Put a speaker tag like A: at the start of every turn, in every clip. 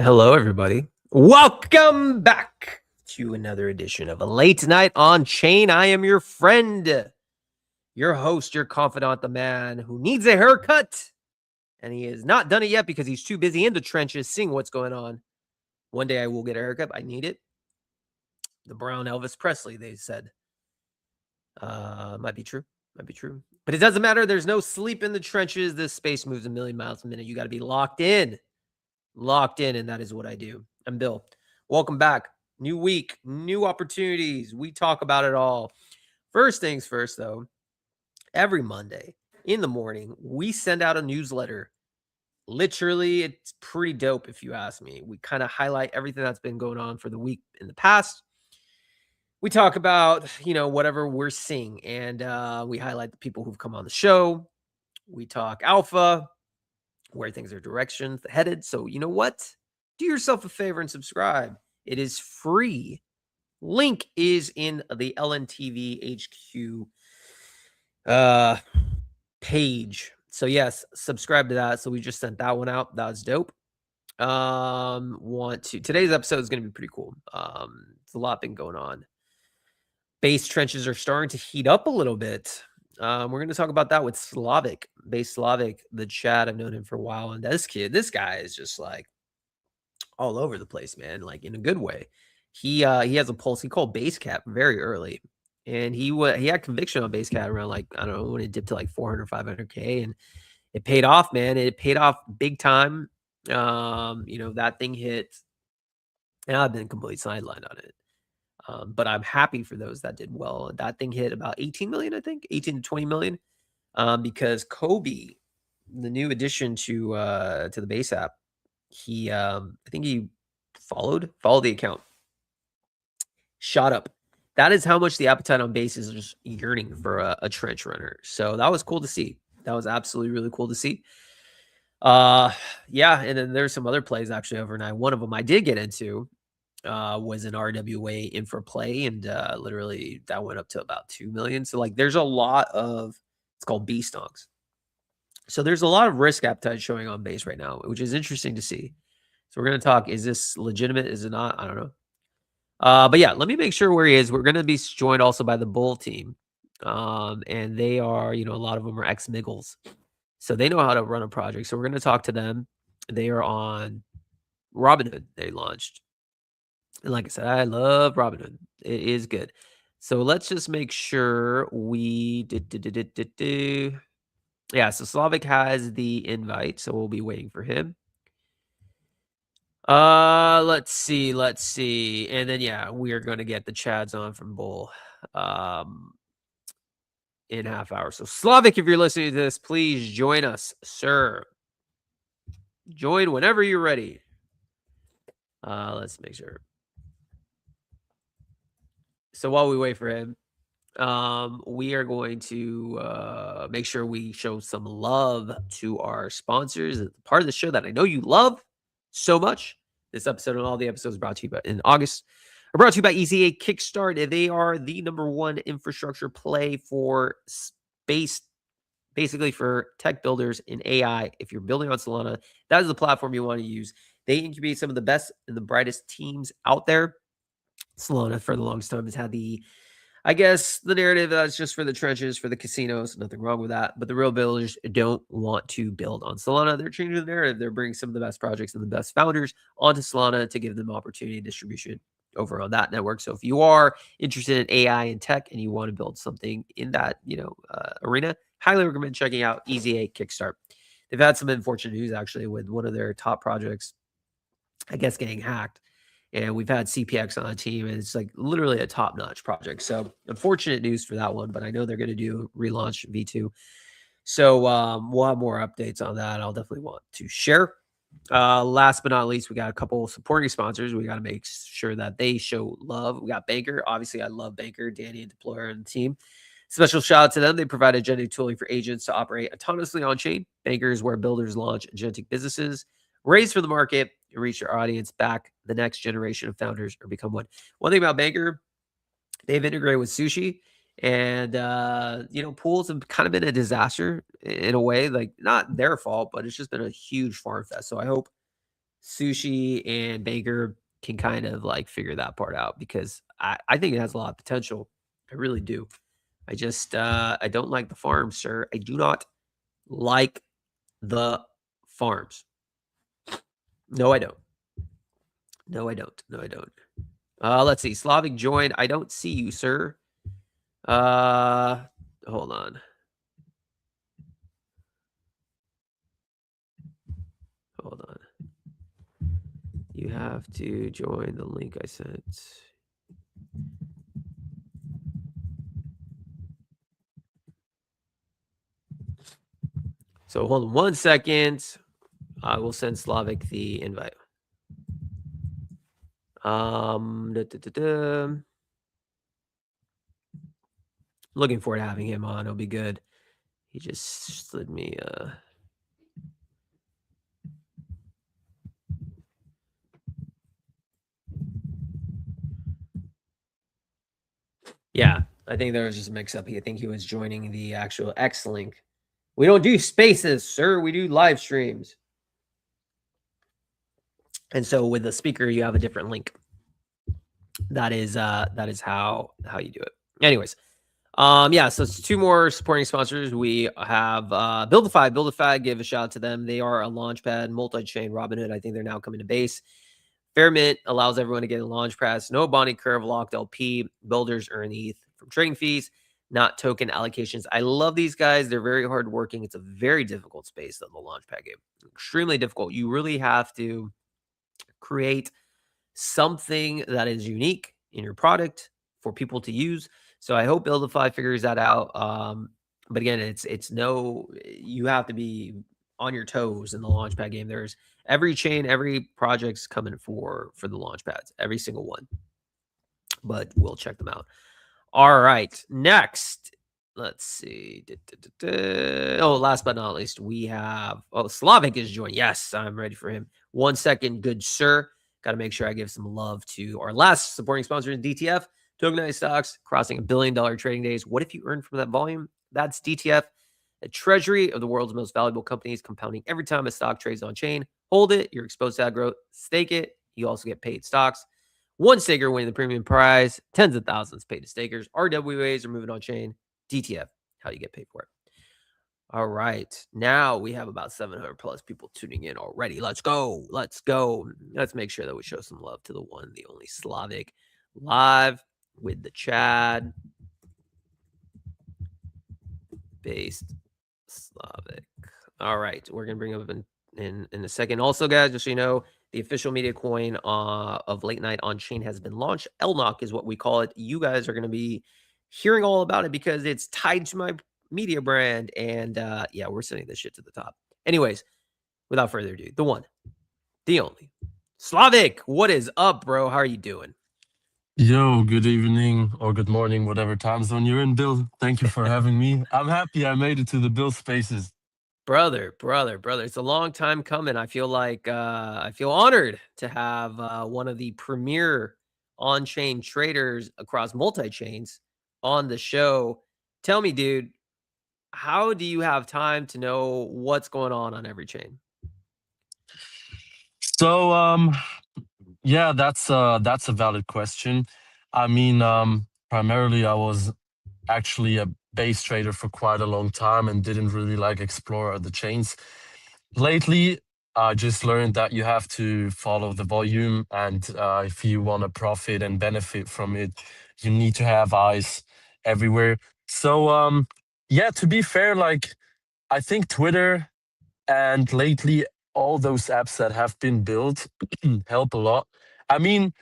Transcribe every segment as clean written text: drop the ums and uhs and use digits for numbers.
A: Hello, everybody. Welcome back to another edition of a Late Night on Chain. I am your friend, your host, your confidant, the man who needs a haircut. And he has not done it yet because he's too busy in the trenches seeing what's going on. One day I will get a haircut. I need it. The brown Elvis Presley, they said. Might be true. Might be true. But it doesn't matter. There's no sleep in the trenches. This space moves a million miles a minute. You got to be locked in. And that is what I do. I'm Bill. Welcome back. New week, new opportunities. We talk about it all. First things first, though, every Monday in the morning, we send out a newsletter. Literally, it's pretty dope if you ask me. We kind of highlight everything that's been going on for the week in the past. We talk about, whatever we're seeing, and we highlight the people who've come on the show. We talk alpha, where things are directions headed. So you know what? Do yourself a favor and subscribe. It is free. Link is in the LNTV HQ page. So yes, subscribe to that. So we just sent that one out. That was dope. Today's episode is going to be pretty cool. It's a lot been going on. Base trenches are starting to heat up a little bit. We're going to talk about that with Slavic, base Slavic, the chat. I've known him for a while. And this guy is just like all over the place, man, like in a good way. He has a pulse. He called base cap very early. And he had conviction on base cap around like, I don't know, when it dipped to like 400, 500K. And it paid off, man. It paid off big time. That thing hit. And I've been completely sidelined on it. But I'm happy for those that did well. That thing hit about 18 million, I think, 18 to 20 million. Because Kobe, the new addition to the base app, I think he followed the account, shot up. That is how much the appetite on base is just yearning for a trench runner. So that was cool to see. That was absolutely really cool to see. And then there's some other plays actually overnight. One of them I did get into was an RWA in for play, and literally that went up to about 2 million. So like there's a lot of, it's called B stonks. So there's a lot of risk appetite showing on base right now, which is interesting to see. So we're going to talk, is this legitimate? Is it not? I don't know. But yeah, let me make sure where he is. We're going to be joined also by the Bull team. And they are, a lot of them are ex-Miggles. So they know how to run a project. So we're going to talk to them. They are on Robinhood. They launched. And like I said, I love Robinhood. It is good. So let's just make sure we Yeah, so Slavic has the invite, so we'll be waiting for him. Let's see. And then yeah, we are going to get the Chads on from Bull in half hour. So Slavic, if you're listening to this, please join us, sir. Join whenever you're ready. Let's make sure. So while we wait for him, we are going to make sure we show some love to our sponsors. It's part of the show that I know you love so much. This episode and all the episodes brought to you in August are brought to you by EZA Kickstart. They are the #1 infrastructure play for space, basically for tech builders in AI. If you're building on Solana, that is the platform you want to use. They incubate some of the best and the brightest teams out there. Solana, for the longest time, has had the narrative that's just for the trenches, for the casinos. Nothing wrong with that. But the real builders don't want to build on Solana. They're changing the narrative. They're bringing some of the best projects and the best founders onto Solana to give them opportunity and distribution over on that network. So if you are interested in AI and tech and you want to build something in that, arena, highly recommend checking out EZA Kickstart. They've had some unfortunate news actually with one of their top projects, getting hacked. And we've had CPX on the team, and it's like literally a top-notch project. So unfortunate news for that one, but I know they're going to do relaunch V2. So we'll have more updates on that. I'll definitely want to share. Last but not least, we got a couple supporting sponsors. We got to make sure that they show love. We got Banker. Obviously, I love Banker, Danny and Deployer and the team. Special shout out to them. They provide agentic tooling for agents to operate autonomously on chain. Banker is where builders launch agentic businesses, raise for the market, and reach your audience, back the next generation of founders, or become one. One thing about Banker, they've integrated with Sushi, and pools have kind of been a disaster in a way, like not their fault, but it's just been a huge farm fest. So I hope Sushi and Baker can kind of like figure that part out because I think it has a lot of potential. I really do. I just I don't like the farms, sir. I do not like the farms. No, I don't. No, I don't. No, I don't. Let's see. Slavic joined. I don't see you, sir. Hold on. Hold on. You have to join the link I sent. So hold on 1 second. I will send Slavic the invite. Looking forward to having him on. It'll be good. He just slid me yeah, I think there was just a mix up. I think he was joining the actual X link. We don't do spaces, sir. We do live streams. And so with the speaker, you have a different link. That is how you do it. Anyways, yeah, so it's 2 more supporting sponsors. We have Buildify. Buildify, give a shout out to them. They are a launchpad, multi-chain Robinhood. I think they're now coming to base. Fairmint allows everyone to get a launch pass. No bonding curve, locked LP. Builders earn ETH from trading fees, not token allocations. I love these guys. They're very hardworking. It's a very difficult space, though, the launchpad game. Extremely difficult. You really have to create something that is unique in your product for people to use. So I hope Buildify figures that out. But again, it's no, you have to be on your toes in the launchpad game. There's every chain, every project's coming for the launchpads, every single one. But we'll check them out. All right, next, let's see. Oh, last but not least, we have Slavic is joining. Yes, I'm ready for him. 1 second, good sir. Got to make sure I give some love to our last supporting sponsor, DTF, tokenized stocks, crossing $1 billion trading days. What if you earn from that volume? That's DTF, a treasury of the world's most valuable companies, compounding every time a stock trades on chain. Hold it, you're exposed to that growth. Stake it, you also get paid stocks. One staker winning the premium prize, tens of thousands paid to stakers. RWAs are moving on chain. DTF, how you get paid for it. All right. Now we have about 700 plus people tuning in already. Let's go. Let's go. Let's make sure that we show some love to the one, the only Slavic, live with the Chad based Slavic. All right. We're going to bring up in a second. Also, guys, just so you know, the official media coin of Late Night on Chain has been launched. LNOC is what we call it. You guys are going to be hearing all about it because it's tied to my media brand. And yeah, we're sending this shit to the top. Anyways, without further ado, the one, the only, Slavic. What is up, bro? How are you doing?
B: Yo, good evening or good morning, whatever time zone you're in, Bill. Thank you for having me. I'm happy I made it to the Bill Spaces.
A: Brother. It's a long time coming. I feel like I feel honored to have one of the premier on-chain traders across multi-chains on the show. Tell me, dude, how do you have time to know what's going on every chain?
B: So, yeah, that's a valid question. I mean, primarily I was actually a base trader for quite a long time and didn't really like explore the chains. Lately, I just learned that you have to follow the volume, and if you want to profit and benefit from it, you need to have eyes everywhere. So, yeah, to be fair, like I think Twitter and lately all those apps that have been built help a lot. I mean,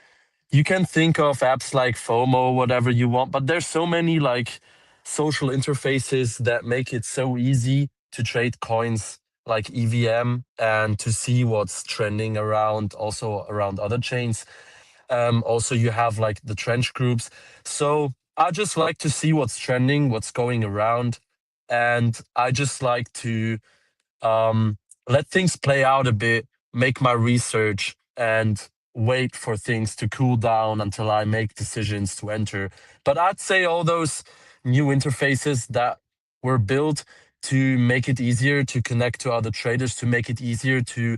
B: you can think of apps like FOMO, whatever you want, but there's so many like social interfaces that make it so easy to trade coins like EVM and to see what's trending around, also around other chains. Also, you have like the trench groups. So I just like to see what's trending, what's going around, and I just like to um, let things play out a bit, make my research, and wait for things to cool down until I make decisions to enter. But I'd say all those new interfaces that were built to make it easier to connect to other traders, to make it easier to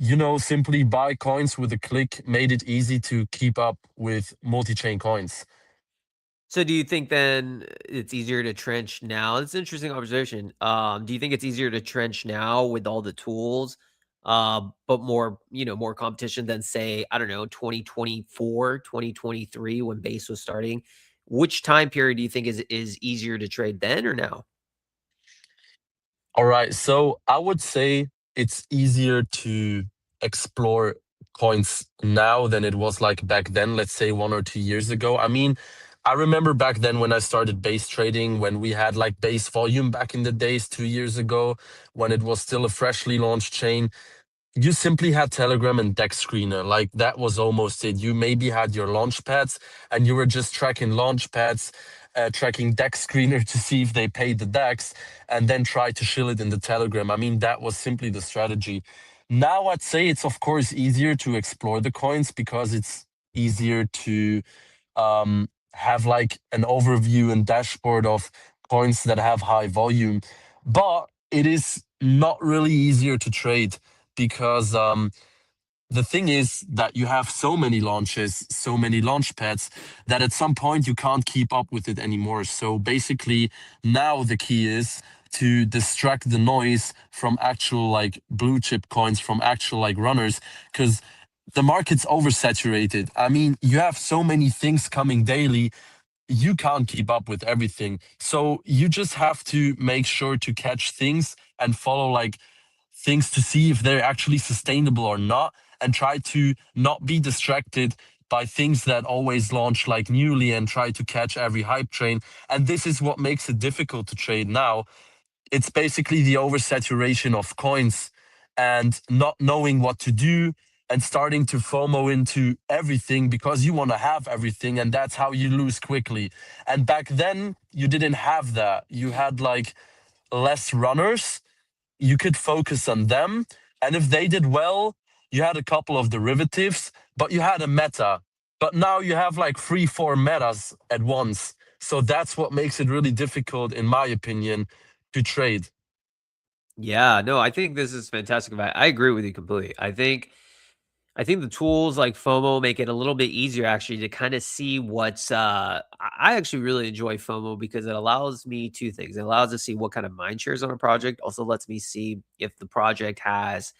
B: simply buy coins with a click made it easy to keep up with multi-chain coins.
A: So do you think then it's easier to trench now? It's an interesting observation. Do you think it's easier to trench now with all the tools, but more, more competition than say, I don't know, 2024, 2023 when base was starting? Which time period do you think is easier to trade then or now?
B: All right, so I would say it's easier to explore coins now than it was like back then, let's say 1 or 2 years ago. I mean, I remember back then when I started base trading, when we had like base volume back in the days 2 years ago, when it was still a freshly launched chain. You simply had Telegram and Dex Screener. Like that was almost it. You maybe had your launch pads and you were just tracking launch pads, tracking Dex Screener to see if they paid the Dex, and then try to shill it in the Telegram. I mean, that was simply the strategy. Now I'd say it's of course easier to explore the coins because it's easier to have like an overview and dashboard of coins that have high volume. But it is not really easier to trade because the thing is that you have so many launches, so many launch pads that at some point you can't keep up with it anymore. So basically, now the key is to distract the noise from actual like blue chip coins, from actual like runners, because the market's oversaturated. I mean, you have so many things coming daily, you can't keep up with everything. So you just have to make sure to catch things and follow like things to see if they're actually sustainable or not, and try to not be distracted by things that always launch like newly and try to catch every hype train. And this is what makes it difficult to trade now. It's basically the oversaturation of coins and not knowing what to do and starting to FOMO into everything because you want to have everything, and that's how you lose quickly. And back then, you didn't have that. You had like less runners, you could focus on them. And if they did well, you had a couple of derivatives, but you had a meta. But now you have like three, four metas at once. So that's what makes it really difficult, in my opinion, to trade.
A: Yeah, no, I think this is fantastic advice. I agree with you completely. I think the tools like FOMO make it a little bit easier actually to kind of see what's I actually really enjoy FOMO because it allows me two things. It allows us to see what kind of mind share is on a project, also lets me see if the project has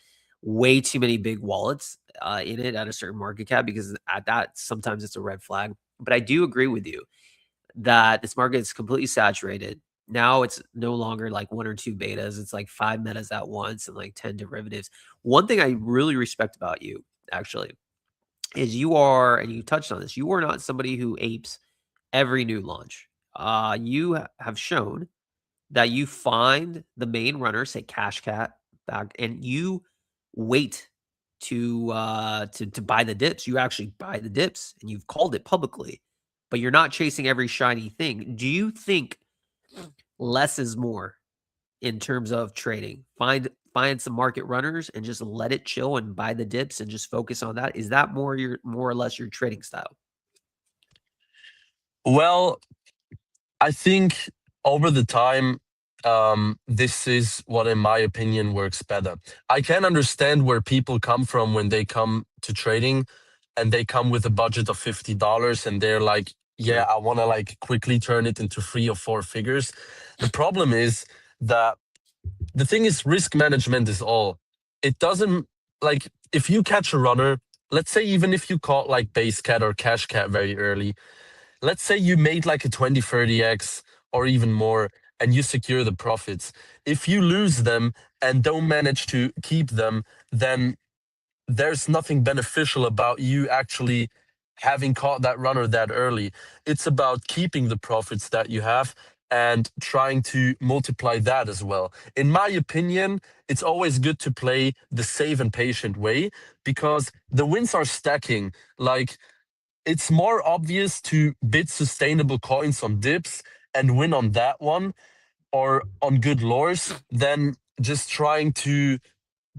A: way too many big wallets in it at a certain market cap because at that sometimes it's a red flag. But I do agree with you that this market is completely saturated. Now it's no longer like one or two betas. It's like five metas at once and like 10 derivatives. One thing I really respect about you, actually, is you are, and you touched on this, you are not somebody who apes every new launch. You have shown that you find the main runner, say Cash Cat, back, and you wait to buy the dips. You actually buy the dips, and you've called it publicly, but you're not chasing every shiny thing. Do you think less is more in terms of trading? Find some market runners and just let it chill and buy the dips and just focus on that. Is that more or less your trading style?
B: Well, I think over the time, this is what, in my opinion, works better. I can understand where people come from when they come to trading and they come with a budget of $50 and they're like, yeah,
A: Sure.
B: I want to like quickly turn it into 3 or 4 figures. The problem is that the thing is, risk management is all. It doesn't like if you catch a runner, let's say even if you caught like base cat or cash cat very early, let's say you made like a 20-30x or even more and you secure the profits. If you lose them and don't manage to keep them, then there's nothing beneficial about you actually having caught that runner that early. It's about keeping the profits that you have and trying to multiply that as well. In my opinion, it's always good to play the safe and patient way because the wins are stacking. Like, it's more obvious to bid sustainable coins on dips and win on that one or on good lures than just trying to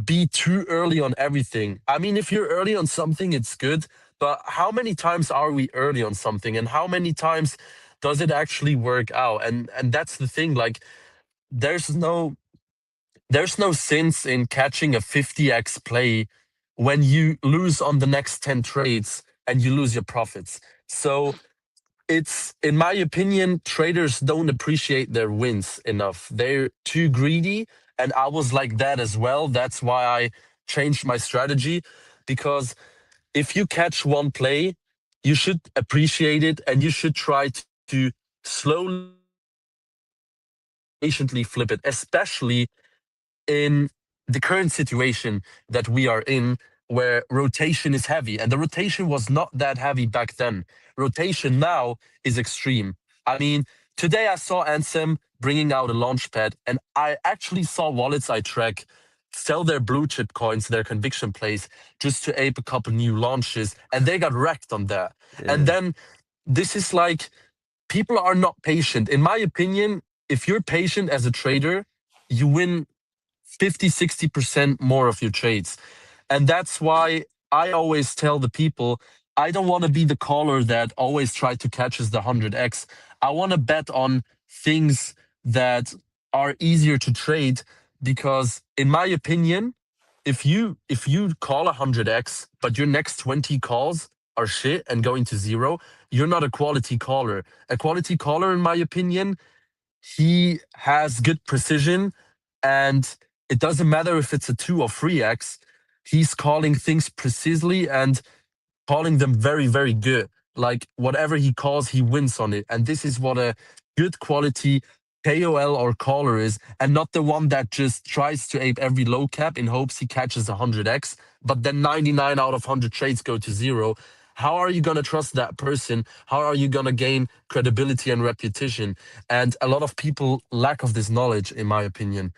B: be too early on everything. I mean, if you're early on something, it's good, but how many times are we early on something and how many times does it actually work out? And that's the thing, like there's no there's no sense in catching a 50x play when you lose on the next 10 trades and you lose your profits. So it's, in my opinion, traders don't appreciate their wins enough. They're too greedy. And I was like that as well. That's why I changed my strategy, because if you catch one play, you should appreciate it and you should try to slowly patiently flip it, especially in the current situation that we are in, where rotation is heavy. And the rotation was not that heavy back then. Rotation now is extreme. I mean, today I saw Ansem bringing out a launch pad, and I actually saw wallets I track sell their blue chip coins, their conviction plays, just to ape a couple new launches, and they got wrecked on that. And
A: Yeah.
B: then this is like, people are not patient. In my opinion, if you're patient as a trader, you win 50, 60% more of your trades. And that's why I always tell the people, I don't want to be the caller that always try to catch us the 100x. I want to bet on things that are easier to trade, because in my opinion, if you call 100x but your next 20 calls are shit and going to zero, you're not a quality caller. A quality caller, in my opinion, he has good precision, and it doesn't matter if it's a 2 or 3x. He's calling things precisely and calling them very, very good. Like whatever he calls, he wins on it. And this is what a good quality KOL or caller is, and not the one that just tries to ape every low cap in hopes he catches 100x, but then 99 out of 100 trades go to zero. How are you going to trust that person? How are you going to gain credibility and reputation? And a lot of people lack of this knowledge, in my opinion.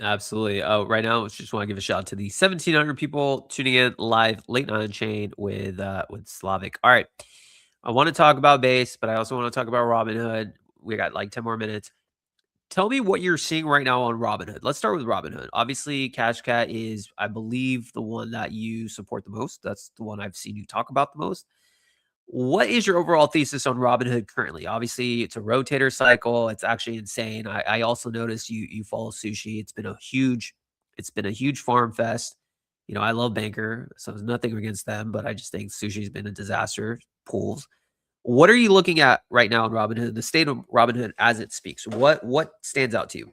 A: Absolutely. Oh, right now, just want to give a shout out to the 1,700 people tuning in live late night on chain with Slavic. All right, I want to talk about base, but I also want to talk about Robinhood. We got like 10 more minutes. Tell me what you're seeing right now on Robinhood. Let's start with Robinhood. Obviously, CashCat is, I believe, the one that you support the most. That's the one I've seen you talk about the most. What is your overall thesis on Robinhood currently? Obviously, it's a rotator cycle. It's actually insane. I also noticed you follow Sushi. It's been a huge farm fest. You know, I love Banker, so there's nothing against them, but I just think Sushi's been a disaster. Pools. What are you looking at right now in Robinhood? The state of Robinhood as it speaks. What stands out to you?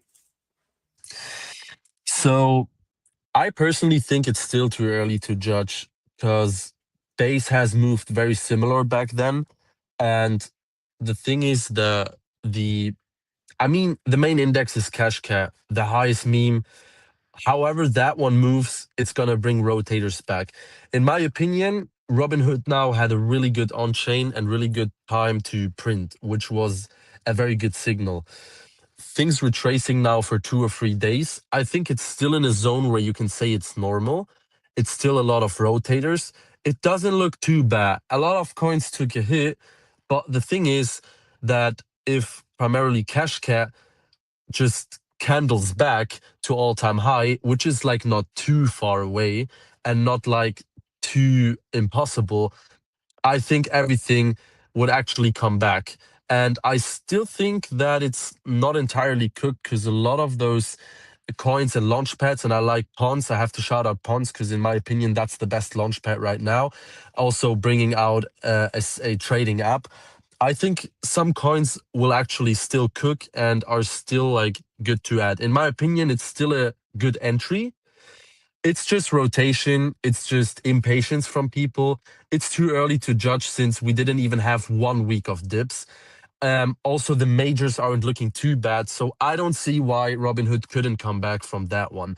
B: So I personally think it's still too early to judge, because base has moved very similar back then. And the thing is, the I mean, the main index is cash cat, the highest meme. However that one moves, it's gonna bring rotators back. In my opinion, Robinhood now had a really good on-chain and really good time to print, which was a very good signal. Things retracing now for 2 or 3 days. I think it's still in a zone where you can say it's normal. It's still a lot of rotators. It doesn't look too bad. A lot of coins took a hit, but the thing is that if primarily Cashcat just candles back to all-time high, which is like not too far away and not like too impossible, I think everything would actually come back. And I still think that it's not entirely cooked, because a lot of those coins and launch pads, and I like Pons. I have to shout out Pons, because in my opinion, that's the best launch pad right now. Also bringing out a trading app. I think some coins will actually still cook and are still like good to add. In my opinion, it's still a good entry. It's just rotation. It's just impatience from people. It's too early to judge, since we didn't even have 1 week of dips. Also, the majors aren't looking too bad, so I don't see why Robinhood couldn't come back from that one.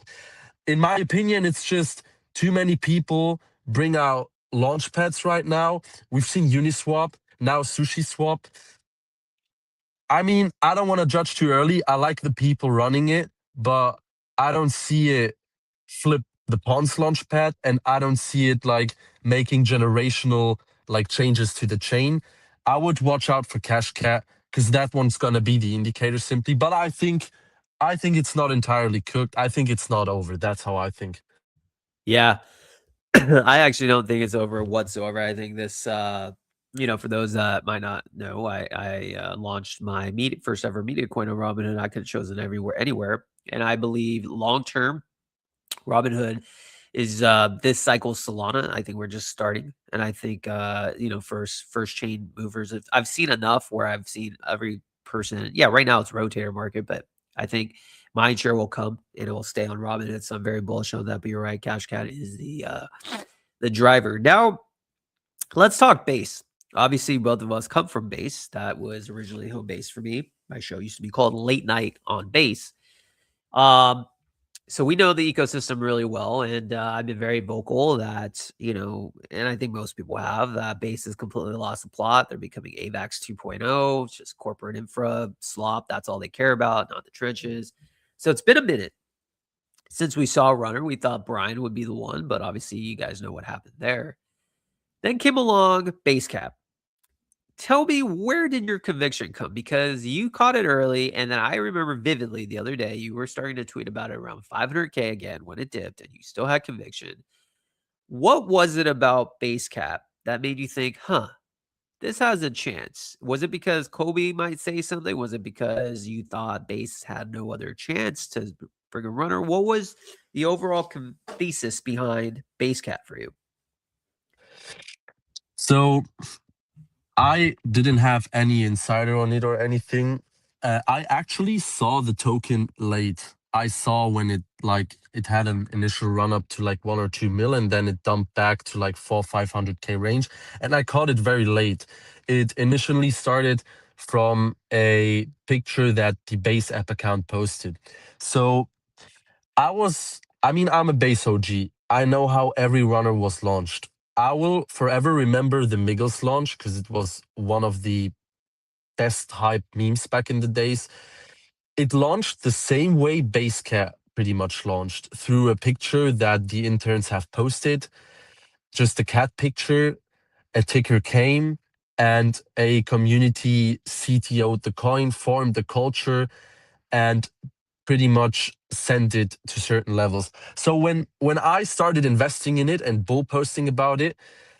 B: In my opinion, it's just too many people bring out launch pads right now. We've seen Uniswap, now Sushi Swap. I mean, I don't want to judge too early. I like the people running it, but I don't see it flip the Pons launchpad, and I don't see it like making generational like changes to the chain. I would watch out for Cashcat, because that one's gonna be the indicator simply. But I think it's not entirely cooked. I think it's not over. That's how I think.
A: Yeah. I actually don't think it's over whatsoever. I think this, for those that might not know, I launched my first ever media coin on Robinhood. I could have chosen everywhere, anywhere, and I believe long term, Robinhood is this cycle Solana. I think we're just starting, and I think first chain movers. I've seen enough where I've seen every person. Yeah, right now it's rotator market, but I think mind share will come and it will stay on Robinhood. So I'm very bullish on that. But you're right, Cash Cat is the driver. Now let's talk base. Obviously, both of us come from base. That was originally home base for me. My show used to be called Late Night on Base. Um, so we know the ecosystem really well, and I've been very vocal that and I think most people have that base has completely lost the plot. They're becoming AVAX 2.0. It's just corporate infra slop. That's all they care about, not the trenches. So it's been a minute since we saw a runner. We thought Brian would be the one, but obviously you guys know what happened there. Then came along base cap. Tell me, where did your conviction come? Because you caught it early, and then I remember vividly the other day you were starting to tweet about it around 500K again when it dipped, and you still had conviction. What was it about base cap that made you think, huh, this has a chance? Was it because Kobe might say something? Was it because you thought base had no other chance to bring a runner? What was the overall thesis behind base cap for you?
B: So I didn't have any insider on it or anything. I actually saw the token late. I saw when it had an initial run up to like 1 or 2 mil, and then it dumped back to like 400-500K range, and I caught it very late. It initially started from a picture that the base app account posted. So I'm a base OG. I know how every runner was launched. I will forever remember the Miggles launch because it was one of the best hype memes back in the days. It launched the same way Basecat pretty much launched, through a picture that the interns have posted, just a cat picture, a ticker came, and a community CTO'd the coin, formed the culture, and pretty much sent it to certain levels. So when I started investing in it and bull posting about it,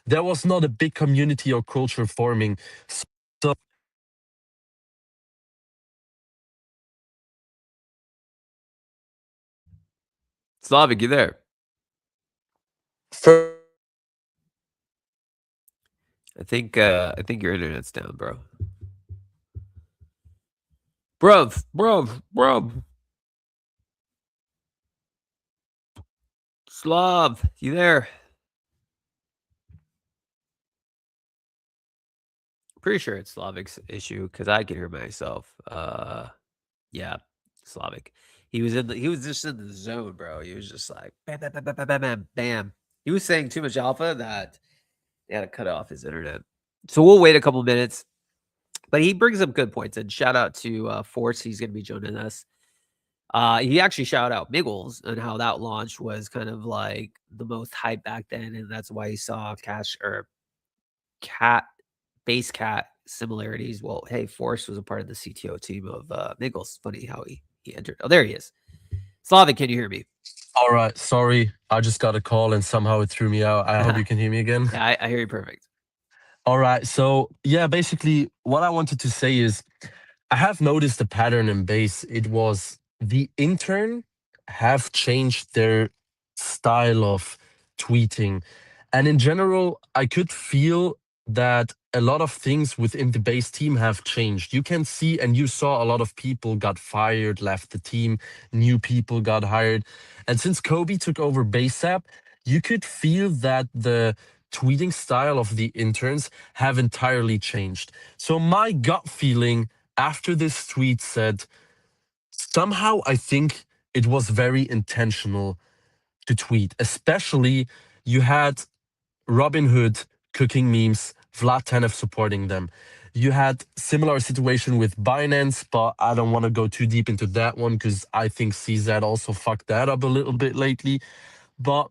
B: there was not a big community or culture forming. So
A: Slavic, you there?
B: for
A: I think your internet's down, bro. Bruv. Slav, you there? Pretty sure it's Slavic's issue because I can hear myself. Yeah, Slavic. He was just in the zone, bro. He was just like bam, bam, bam, bam, bam, bam, bam, bam. He was saying too much alpha that they had to cut off his internet. So we'll wait a couple minutes. But he brings up good points. And shout out to Force. He's going to be joining us. He actually shouted out Miggles and how that launch was kind of like the most hype back then. And that's why he saw Cash or Cat, Base Cat similarities. Well, hey, Force was a part of the CTO team of Miggles. Funny how he entered. Oh, there he is. Slavic, can you hear me?
B: all right, sorry, I just got a call and somehow it threw me out. I hope you can hear me again.
A: Yeah, I hear you perfect.
B: All right, so yeah, basically what I wanted to say is I have noticed a pattern in base. It was the intern have changed their style of tweeting. And in general, I could feel that a lot of things within the base team have changed. You can see, and you saw a lot of people got fired, left the team, new people got hired. And since Kobe took over base app, you could feel that the tweeting style of the interns have entirely changed. So my gut feeling after this tweet said, somehow I think it was very intentional to tweet, especially you had Robinhood cooking memes, Vlad Tenev supporting them. You had similar situation with Binance, but I don't want to go too deep into that one because I think CZ also fucked that up a little bit lately. But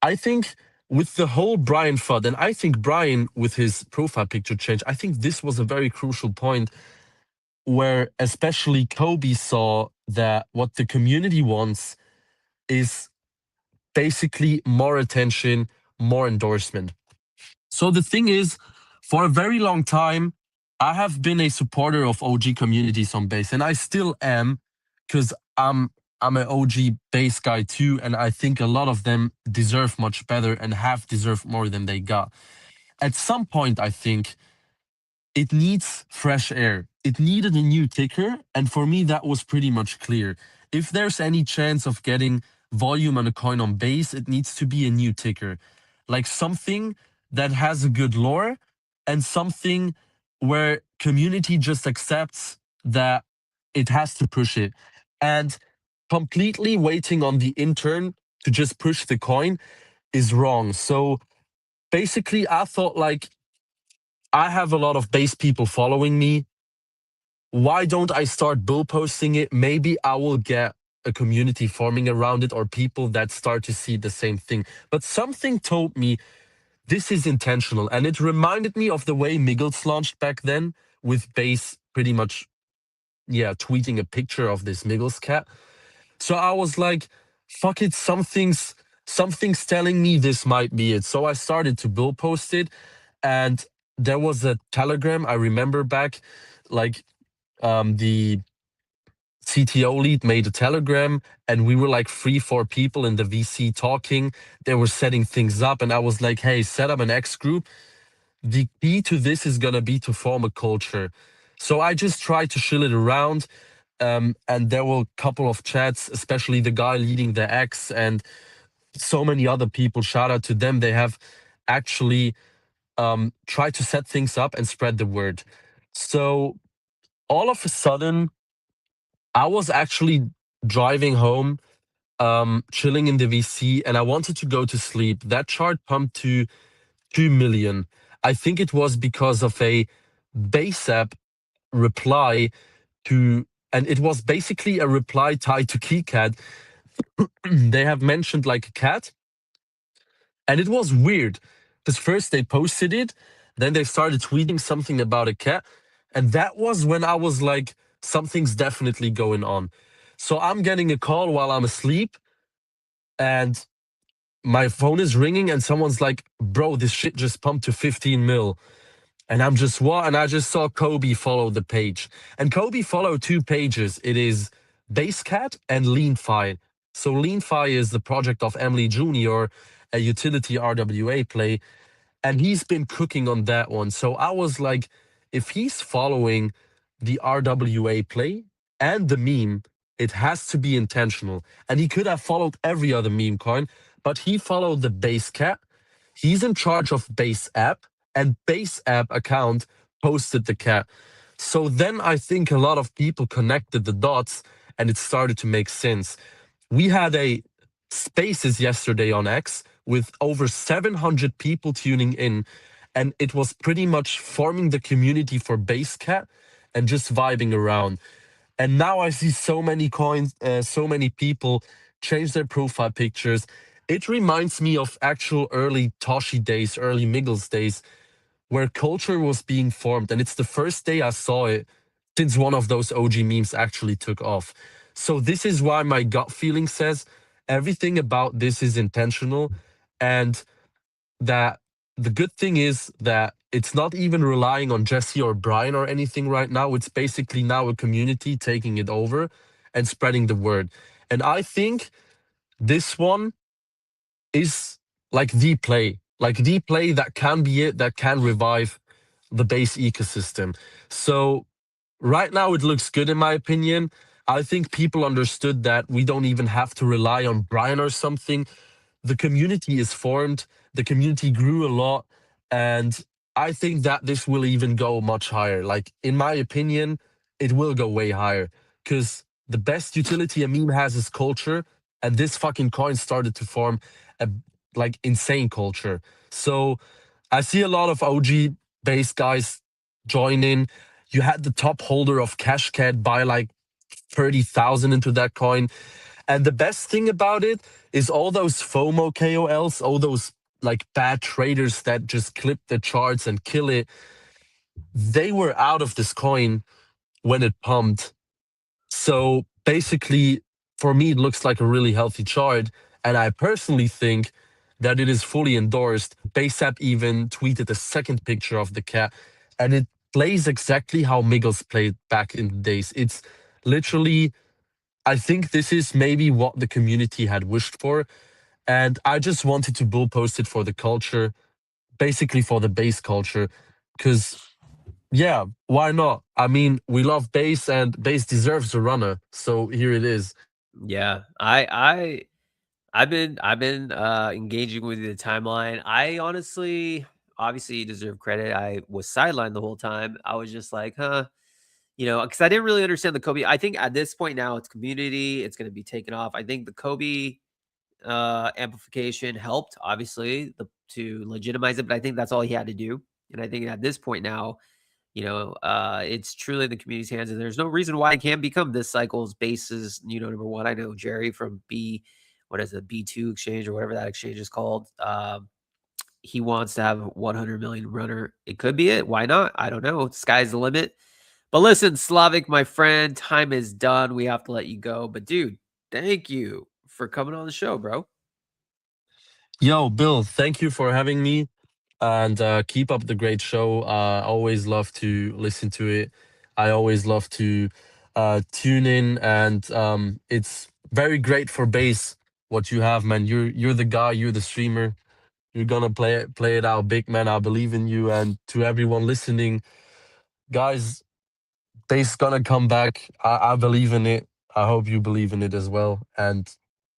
B: I think with the whole Brian FUD, and I think Brian with his profile picture change, I think this was a very crucial point where especially Kobe saw that what the community wants is basically more attention, more endorsement. So the thing is, for a very long time, I have been a supporter of OG communities on base, and I still am, because I'm an OG base guy too, and I think a lot of them deserve much better and have deserved more than they got. At some point, I think it needs fresh air. It needed a new ticker, and for me, that was pretty much clear. If there's any chance of getting volume on a coin on base, it needs to be a new ticker, like something that has a good lore and something where community just accepts that it has to push it. And completely waiting on the intern to just push the coin is wrong. So basically, I thought like I have a lot of base people following me. Why don't I start bull posting it? Maybe I will get a community forming around it or people that start to see the same thing. But something told me this is intentional. And it reminded me of the way Miggles launched back then with base pretty much, yeah, tweeting a picture of this Miggles cat. So I was like, fuck it, something's telling me this might be it. So I started to bull post it, and there was a Telegram I remember back, like the CTO lead made a Telegram, and we were like 3, 4 people in the VC talking. They were setting things up, and I was like, hey, set up an X group. The key to this is gonna be to form a culture. So I just tried to shill it around. And there were a couple of chats, especially the guy leading the X and so many other people. Shout out to them. They have actually tried to set things up and spread the word. So all of a sudden, I was actually driving home, chilling in the VC, and I wanted to go to sleep. That chart pumped to 2 million. I think it was because of a base app reply to, and it was basically a reply tied to KeyCat. They have mentioned like a cat, and it was weird because first they posted it, then they started tweeting something about a cat, and that was when I was like, something's definitely going on. So I'm getting a call while I'm asleep, and my phone is ringing, and someone's like, bro, this shit just pumped to 15 mil. And I'm just what? And I just saw Kobe follow the page. And Kobe followed 2 pages. It is Basecat and LeanFi. So LeanFi is the project of Emily Jr., a utility RWA play, and he's been cooking on that one. So I was like, if he's following the RWA play and the meme, it has to be intentional. And he could have followed every other meme coin, but he followed the base cat. He's in charge of base app, and base app account posted the cat. So then I think a lot of people connected the dots and it started to make sense. We had a spaces yesterday on X with over 700 people tuning in, and it was pretty much forming the community for Basecat and just vibing around. And now I see so many coins, so many people change their profile pictures. It reminds me of actual early Toshi days, early Miggles days, where culture was being formed. And it's the first day I saw it since one of those OG memes actually took off. So this is why my gut feeling says everything about this is intentional, and that the good thing is that it's not even relying on Jesse or Brian or anything right now. It's basically now a community taking it over and spreading the word. And I think this one is like the play that can be it, that can revive the base ecosystem. So right now it looks good in my opinion. I think people understood that we don't even have to rely on Brian or something. The community is formed, the community grew a lot, and I think that this will even go much higher. Like, in my opinion, it will go way higher because the best utility a meme has is culture, and this fucking coin started to form a like insane culture. So I see a lot of OG base guys join in. You had the top holder of Cashcat buy like 30,000 into that coin. And the best thing about it is all those FOMO KOLs, all those like bad traders that just clip the charts and kill it, they were out of this coin when it pumped. So basically, for me, it looks like a really healthy chart. And I personally think that it is fully endorsed. Basap even tweeted a second picture of the cat, and it plays exactly how Miggles played back in the days. It's literally I think this is maybe what the community had wished for. And I just wanted to bull post it for the culture, basically for the base culture. Because, yeah, why not? I mean, we love base and base deserves a runner. So here it is.
A: Yeah, I've been engaging with the timeline. I honestly, obviously, deserve credit. I was sidelined the whole time. I was just like, huh, because I didn't really understand the Kobe. I think at this point now, it's community. It's going to be taken off. I think the Kobe amplification helped, obviously, to legitimize it. But I think that's all he had to do. And I think at this point now, it's truly in the community's hands, and there's no reason why it can't become this cycle's basis. Number one, I know Jerry from what is it, B2 exchange or whatever that exchange is called. He wants to have a 100 million runner. It could be it. Why not? I don't know. Sky's the limit. But listen, Slavic, my friend, time is done. We have to let you go. But dude, thank you for coming on the show, bro.
B: Yo, Bill, thank you for having me. And keep up the great show. I always love to listen to it. I always love to tune in, and it's very great for bass. What you have, man. You're the guy. You're the streamer. You're gonna play it out big, man. I believe in you. And to everyone listening, guys, bass gonna come back. I believe in it. I hope you believe in it as well. And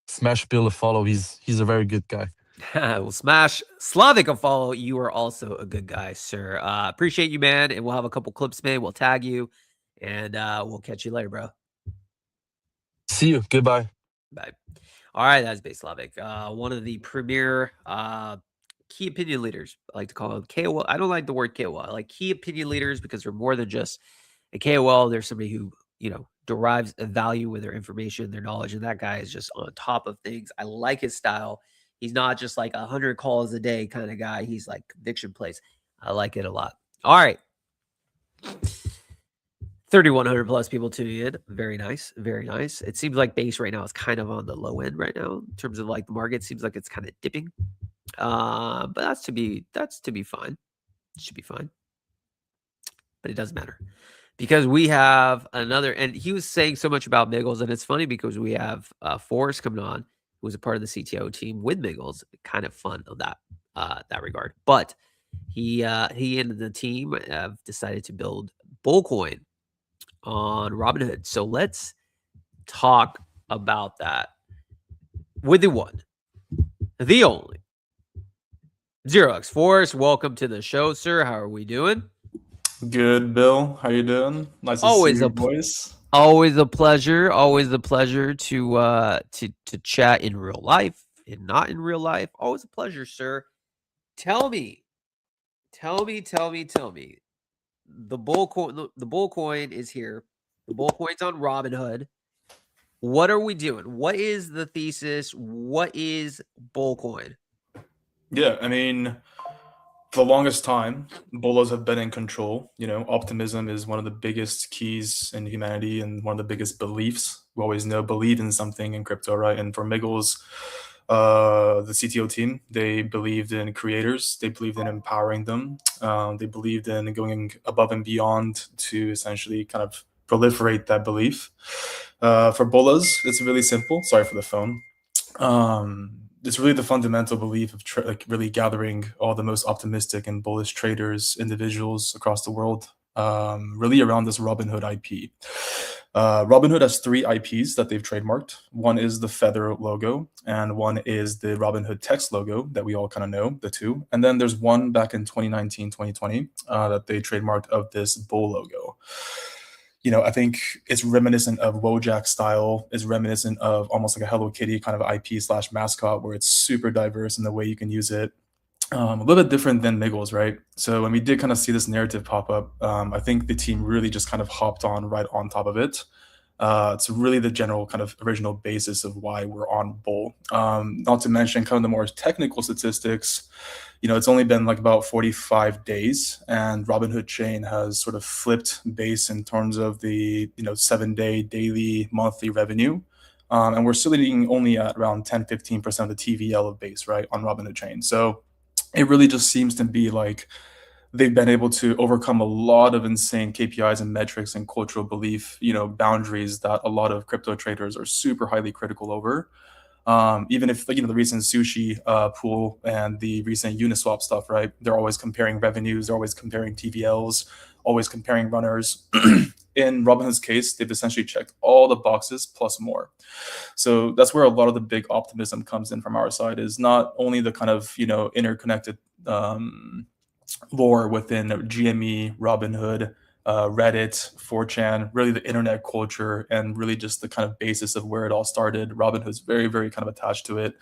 B: smash Bill a follow. He's a very good guy.
A: We'll smash Slavic a follow. You are also a good guy, sir. Appreciate you, man. And we'll have a couple clips made. We'll tag you, and we'll catch you later, bro.
B: See you. Goodbye.
A: Bye. All right, that's Base Slavic, one of the premier key opinion leaders. I like to call them KOL. I don't like the word KOL. I like key opinion leaders because they're more than just a KOL. They're somebody who derives a value with their information, their knowledge, and that guy is just on top of things. I like his style. He's not just like 100 calls a day kind of guy. He's like conviction plays. I like it a lot. All right. 3,100 plus people tuning in. Very nice. Very nice. It seems like base right now is kind of on the low end right now in terms of like the market. Seems like it's kind of dipping. But that's to be fine. It should be fine. But it doesn't matter because we have another. And he was saying so much about Miggles, and it's funny because we have Forrest coming on, who was a part of the CTO team with Miggles. Kind of fun of that regard. But he and the team have decided to build Bullcoin on Robinhood. So let's talk about that with the one, the only, 0x Force. Welcome to the show, sir. How are we doing?
C: Good, Bill. How you doing? Nice to see
A: Always
C: your
A: a
C: voice.
A: always a pleasure. Always a pleasure to chat in real life and not in real life. Always a pleasure, sir. Tell me. The bull coin is here. The bull coin's on Robinhood. What are we doing? What is the thesis? What is Bullcoin?
C: Yeah, I mean, for the longest time, bulls have been in control. Optimism is one of the biggest keys in humanity and one of the biggest beliefs. We always know believe in something in crypto, right? And for Miggles, the CTO team, they believed in creators. They believed in empowering them. They believed in going above and beyond to essentially kind of proliferate that belief. For Bullas, it's really simple. Sorry for the phone. It's really the fundamental belief of really gathering all the most optimistic and bullish traders, individuals across the world, really around this Robinhood IP. Robinhood has 3 IPs that they've trademarked. One is the feather logo, and one is the Robinhood text logo that we all kind of know, the two. And then there's one back in 2019, 2020 that they trademarked of this bull logo. I think it's reminiscent of Wojak style, is reminiscent of almost like a Hello Kitty kind of IP/mascot, where it's super diverse in the way you can use it. A little bit different than Miggles, right? So when we did kind of see this narrative pop up, I think the team really just kind of hopped on right on top of it. It's really the general kind of original basis of why we're on Bull. Not to mention kind of the more technical statistics. It's only been like about 45 days, and Robinhood chain has sort of flipped base in terms of the 7-day, daily, monthly revenue. And we're sitting only at around 10-15% of the TVL of base, right, on Robinhood chain. So it really just seems to be like they've been able to overcome a lot of insane KPIs and metrics and cultural belief, boundaries that a lot of crypto traders are super highly critical over. Even if the recent sushi pool and the recent Uniswap stuff, right? They're always comparing revenues, they're always comparing TVLs, always comparing runners. In Robinhood's case, they've essentially checked all the boxes plus more. So that's where a lot of the big optimism comes in from our side, is not only the kind of interconnected lore within GME, Robinhood, Reddit, 4chan, really the internet culture, and really just the kind of basis of where it all started. Robinhood's very, very kind of attached to it.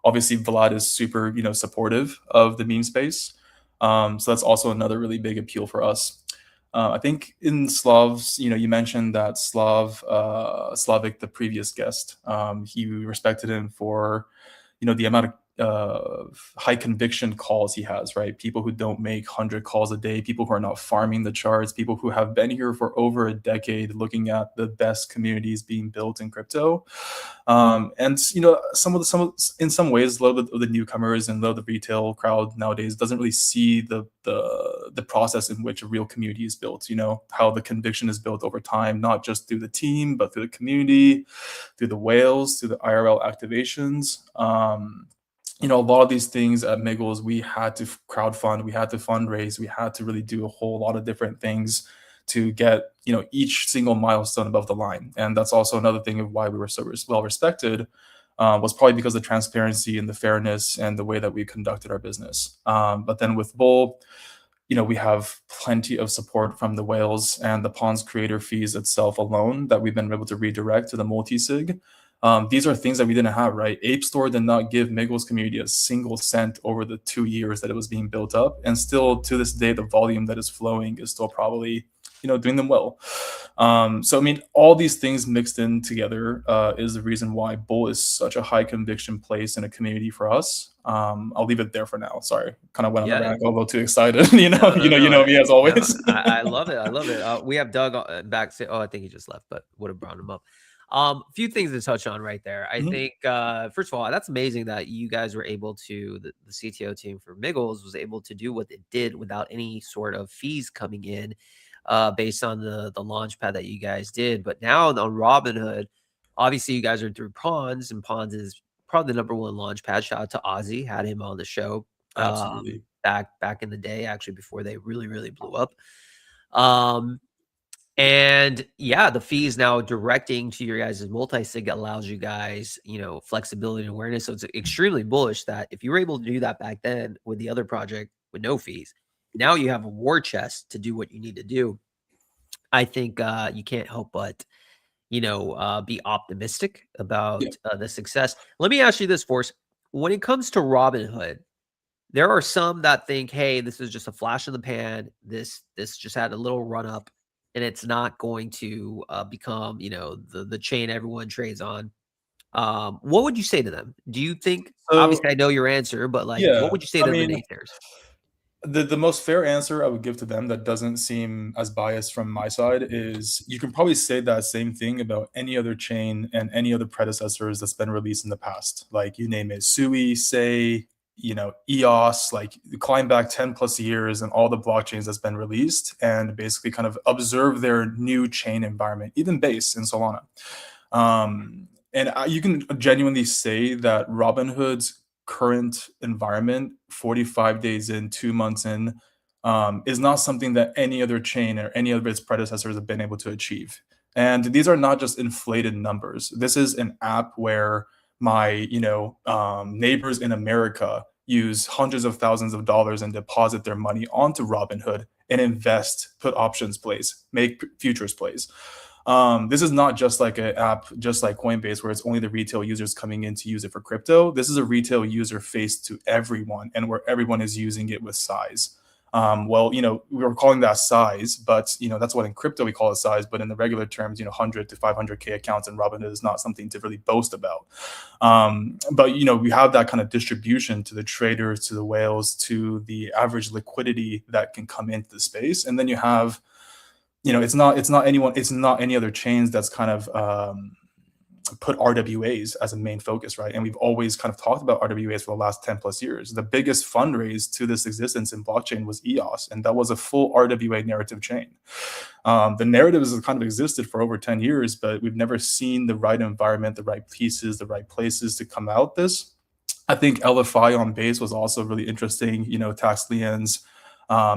C: Obviously, Vlad is super, supportive of the meme space. So that's also another really big appeal for us. I think in Slav's, you mentioned that Slavic, the previous guest, he respected him for, the amount of high conviction calls he has, right? People who don't make 100 calls a day, people who are not farming the charts, people who have been here for over a decade looking at the best communities being built in crypto. And in some ways, a lot of the newcomers and a lot of the retail crowd nowadays doesn't really see the process in which a real community is built, how the conviction is built over time, not just through the team, but through the community, through the whales, through the IRL activations. A lot of these things at Miggles, we had to crowdfund, we had to fundraise, we had to really do a whole lot of different things to get, each single milestone above the line. And that's also another thing of why we were so well respected, was probably because of the transparency and the fairness and the way that we conducted our business. But then with Bull, we have plenty of support from the whales and the Pawns creator fees itself alone that we've been able to redirect to the multi-sig. These are things that we didn't have, right? Ape Store did not give Miggles community a single cent over the 2 years that it was being built up. And still to this day, the volume that is flowing is still probably, doing them well. So, all these things mixed in together is the reason why Bull is such a high conviction place in a community for us. I'll leave it there for now. Sorry, kind of went on the rant, got a little too excited. You know me as always.
A: No, I love it. I love it. We have Doug back. I think he just left, but would have brought him up. A few things to touch on right there. I think, first of all, that's amazing that you guys were able to, the CTO team for Miggles was able to do what it did without any sort of fees coming in, based on the launch pad that you guys did. But now on Robinhood, obviously you guys are through Pawns, and Pawns is probably the number one launch pad. Shout out to Ozzy, had him on the show
C: Absolutely.
A: back in the day, actually before they really, really blew up. And yeah, the fees now directing to your guys' multi-sig allows you guys, flexibility and awareness. So it's extremely bullish that if you were able to do that back then with the other project with no fees, now you have a war chest to do what you need to do. I think you can't help but, be optimistic about the success. Let me ask you this, Force. When it comes to Robinhood, there are some that think, hey, this is just a flash in the pan. This just had a little run up, and it's not going to become, the chain everyone trades on. What would you say to them? Do you think, obviously I know your answer, but what would you say to the naysayers?
C: The most fair answer I would give to them that doesn't seem as biased from my side is you can probably say that same thing about any other chain and any other predecessors that's been released in the past. Like you name it, Sui, Say, EOS, like climb back 10 plus years and all the blockchains that's been released and basically kind of observe their new chain environment, even Base in Solana. And you can genuinely say that Robinhood's current environment, 45 days in, 2 months in, is not something that any other chain or any of its predecessors have been able to achieve. And these are not just inflated numbers. This is an app where my neighbors in America use hundreds of thousands of dollars and deposit their money onto Robinhood and invest, put options plays, make futures plays. This is not just like an app, just like Coinbase, where it's only the retail users coming in to use it for crypto. This is a retail user face to everyone, and where everyone is using it with size. We were calling that size, but that's what in crypto we call it size. But in the regular terms, 100 to 500K accounts in Robinhood is not something to really boast about. But we have that kind of distribution to the traders, to the whales, to the average liquidity that can come into the space, and then you have. It's not any other chains that's kind of put RWAs as a main focus, right? And we've always kind of talked about RWAs for the last 10 plus years. The biggest fundraise to this existence in blockchain was EOS, and that was a full RWA narrative chain. The narratives have kind of existed for over 10 years, but we've never seen the right environment, the right pieces, the right places to come out this. I think LFI on base was also really interesting, tax liens.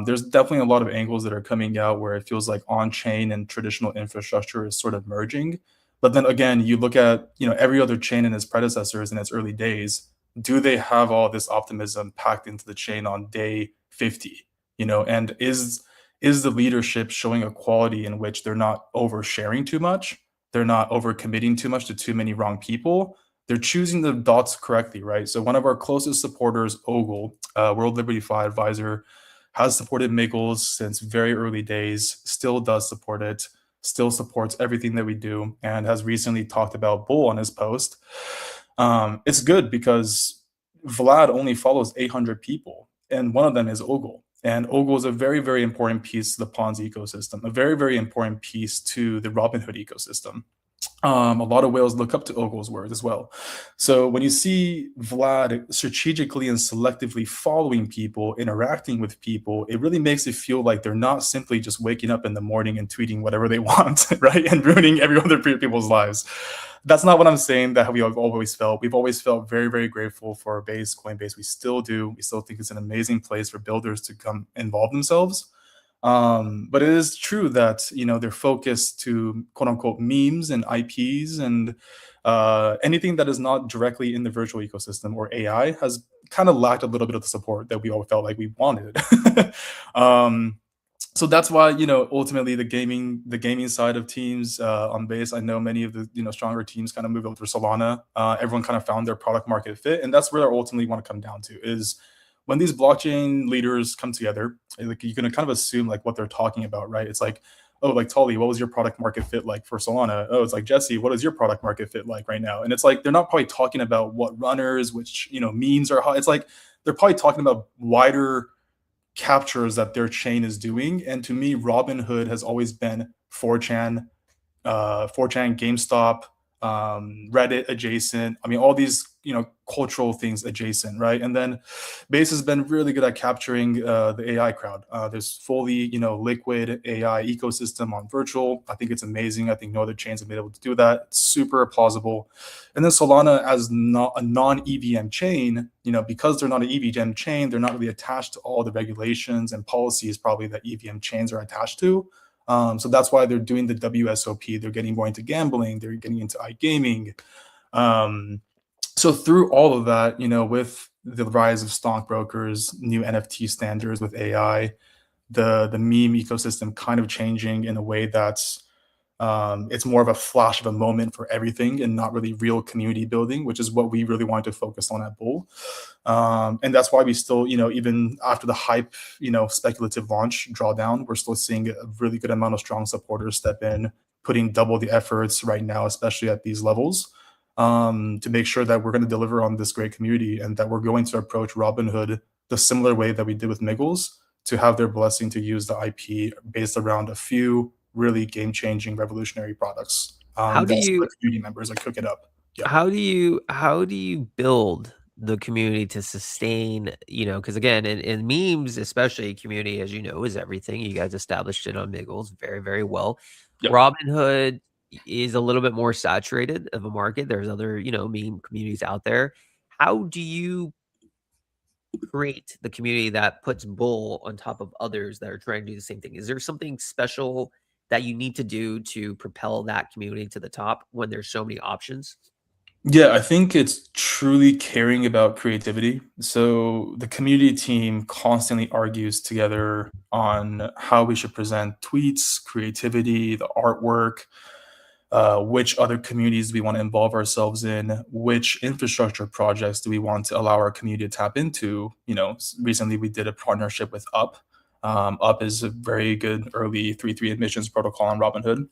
C: There's definitely a lot of angles that are coming out where it feels like on-chain and traditional infrastructure is sort of merging. But then again, you look at, every other chain and its predecessors in its early days, do they have all this optimism packed into the chain on day 50? And is the leadership showing a quality in which they're not oversharing too much? They're not overcommitting too much to too many wrong people. They're choosing the dots correctly, right? So one of our closest supporters, Ogle, World Liberty Fi advisor, has supported Miggles since very early days, still does support it, still supports everything that we do, and has recently talked about Bull on his post. It's good because Vlad only follows 800 people, and one of them is Ogle. And Ogle is a very, very important piece to the Pawns ecosystem, a very, very important piece to the Robinhood ecosystem. A lot of whales look up to Ogle's words as well. So when you see Vlad strategically and selectively following people, interacting with people, it really makes it feel like they're not simply just waking up in the morning and tweeting whatever they want, right? And ruining every other people's lives. That's not what I'm saying that we have always felt. We've always felt very, very grateful for our base, Coinbase. We still do. We still think it's an amazing place for builders to come involve themselves. But it is true that they're focused to quote unquote memes and IPs and anything that is not directly in the virtual ecosystem or AI has kind of lacked a little bit of the support that we all felt like we wanted. So that's why ultimately the gaming side of teams on base, I know many of the stronger teams kind of move over to Solana. Everyone kind of found their product market fit, and that's where I ultimately want to come down to is when these blockchain leaders come together, like you can kind of assume like what they're talking about, right? It's like, oh, like Tully, what was your product market fit like for Solana? Oh, it's like Jesse, what is your product market fit like right now? And it's like they're not probably talking about what runners, which memes are hot. It's like they're probably talking about wider captures that their chain is doing. And to me, Robinhood has always been 4chan, 4chan, GameStop, Reddit adjacent. I mean, all these cultural things adjacent, right? And then Base has been really good at capturing the AI crowd. There's fully liquid AI ecosystem on virtual. I think it's amazing. I think no other chains have been able to do that. It's super plausible. And then Solana as not a non-EVM chain, because they're not an EVM chain, they're not really attached to all the regulations and policies probably that EVM chains are attached to. So that's why they're doing the WSOP. They're getting more into gambling. They're getting into iGaming. So through all of that, with the rise of stockbrokers, new NFT standards with AI, the meme ecosystem kind of changing in a way that's it's more of a flash of a moment for everything and not really real community building, which is what we really wanted to focus on at Bull. And that's why we still, even after the hype, speculative launch drawdown, we're still seeing a really good amount of strong supporters step in, putting double the efforts right now, especially at these levels, to make sure that we're going to deliver on this great community and that we're going to approach Robinhood the similar way that we did with Miggles, to have their blessing to use the IP based around a few really game-changing, revolutionary products.
A: How do you
C: community members are cooking up? Yeah.
A: How do you build the community to sustain, because again, in memes, especially community, as is everything. You guys established it on Miggles very, very well.
C: Yep.
A: Robinhood is a little bit more saturated of a market. There's other, meme communities out there. How do you create the community that puts Bull on top of others that are trying to do the same thing? Is there something special that you need to do to propel that community to the top when there's so many options?
C: Yeah, I think it's truly caring about creativity. So the community team constantly argues together on how we should present tweets, creativity, the artwork, which other communities do we want to involve ourselves in, which infrastructure projects do we want to allow our community to tap into. Recently we did a partnership with Up. Up is a very good early 3.3 admissions protocol on Robinhood.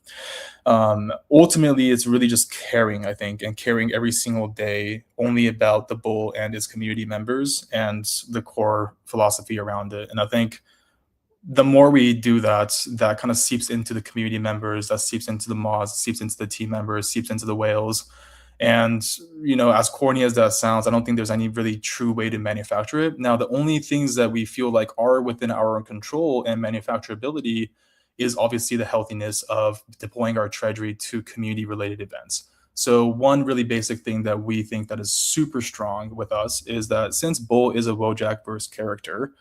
C: Ultimately, it's really just caring, I think, and caring every single day only about the Bull and its community members and the core philosophy around it. And I think the more we do that, that kind of seeps into the community members, that seeps into the mods, seeps into the team members, seeps into the whales. And, as corny as that sounds, I don't think there's any really true way to manufacture it. Now, the only things that we feel like are within our own control and manufacturability is obviously the healthiness of deploying our treasury to community related events. So one really basic thing that we think that is super strong with us is that since Bull is a Wojak verse character,